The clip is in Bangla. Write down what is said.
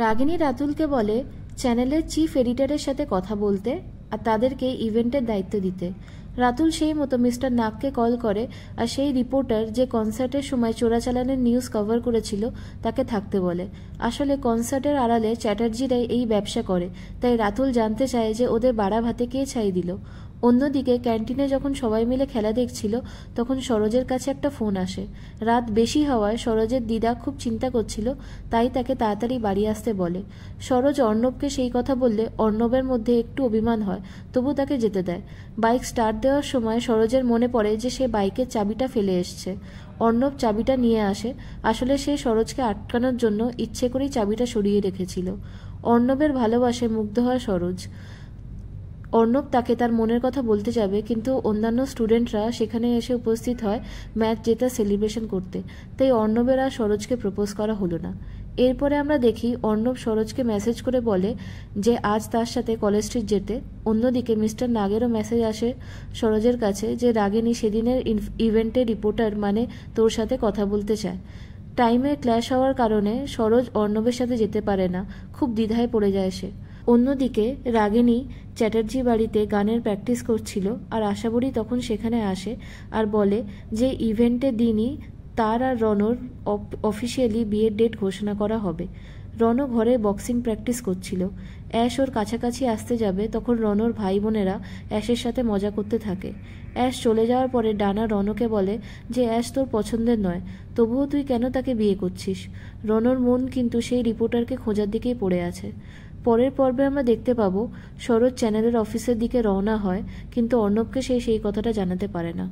রাগিনী রাতুলকে বলে চ্যানেলের চিফ এডিটরের সাথে কথা বলতে আর তাদেরকে ইভেন্টের দায়িত্ব দিতে। রাতুল সেই মতো মিস্টার নাগকে কল করে আর সেই রিপোর্টার যে কনসার্টের সময় চোরাচালানের নিউজ কভার করেছিল তাকে থাকতে বলে। আসলে কনসার্টের আড়ালে চ্যাটার্জিরাই এই ব্যবসা করে, তাই রাতুল জানতে চায় যে ওদের বাড়া ভাতে কে ছাই দিল। অন্যদিকে ক্যান্টিনে যখন সবাই মিলে খেলা দেখছিল তখন সরোজের কাছে একটা ফোন আসে। রাত বেশি হওয়ায় সরোজের দিদা খুব চিন্তা করছিল, তাই তাকে তাড়াতাড়ি বাড়ি আসতে বলে। সরোজ অর্ণবকে সেই কথা বললে অর্ণবের মধ্যে একটু অভিমান হয়, তবু তাকে যেতে দেয়। বাইক স্টার্ট দেওয়ার সময় সরোজের মনে পড়ে যে সে বাইকের চাবিটা ফেলে এসছে। অর্ণব চাবিটা নিয়ে আসে। আসলে সে সরোজকে আটকানোর জন্য ইচ্ছে করেই চাবিটা সরিয়ে রেখেছিল। অর্ণবের ভালোবাসে মুগ্ধ হয় সরোজ। অর্ণব তাকে তার মনের কথা বলতে যাবে, কিন্তু অন্যান্য স্টুডেন্টরা সেখানে এসে উপস্থিত হয় ম্যাচ জেতার সেলিব্রেশন করতে, তাই অর্ণবের আর সরোজকে প্রপোজ করা হলো না। এরপরে আমরা দেখি অর্ণব সরোজকে মেসেজ করে বলে যে আজ তার সাথে কলেজ স্ট্রিট যেতে। অন্যদিকে মিস্টার নাগেরও মেসেজ আসে সরোজের কাছে যে রাগিনী সেদিনের ইভেন্টের রিপোর্টার, মানে তোর সাথে কথা বলতে চায়। টাইমের ক্ল্যাশ হওয়ার কারণে সরোজ অর্ণবের সাথে যেতে পারে না, খুব দ্বিধায় পড়ে যায় সে। অন্যদিকে রাগিনী চ্যাটার্জি বাড়িতে গানের প্র্যাকটিস করছিল আর আশাবরী তখন সেখানে আসে আর বলে যে ইভেন্টের দিনই তার আর রনর অফিসিয়ালি বিয়ের ডেট ঘোষণা করা হবে। রণ ঘরে বক্সিং প্র্যাকটিস করছিল। অ্যাশ ওর কাছাকাছি আসতে যাবে, তখন রণর ভাই বোনেরা অ্যাশের সাথে মজা করতে থাকে। অ্যাশ চলে যাওয়ার পরে ডানা রণকে বলে যে অ্যাশ তোর পছন্দের নয়, তবুও তুই কেন তাকে বিয়ে করছিস। রণর মন কিন্তু সেই রিপোর্টারকে খোঁজার দিকেই পড়ে আছে। পরের পর্বে আমরা দেখতে পাবো সরোজ চ্যানেলের অফিসের দিকে রওনা হয়, কিন্তু অর্ণবকে সেই কথাটা জানাতে পারে না।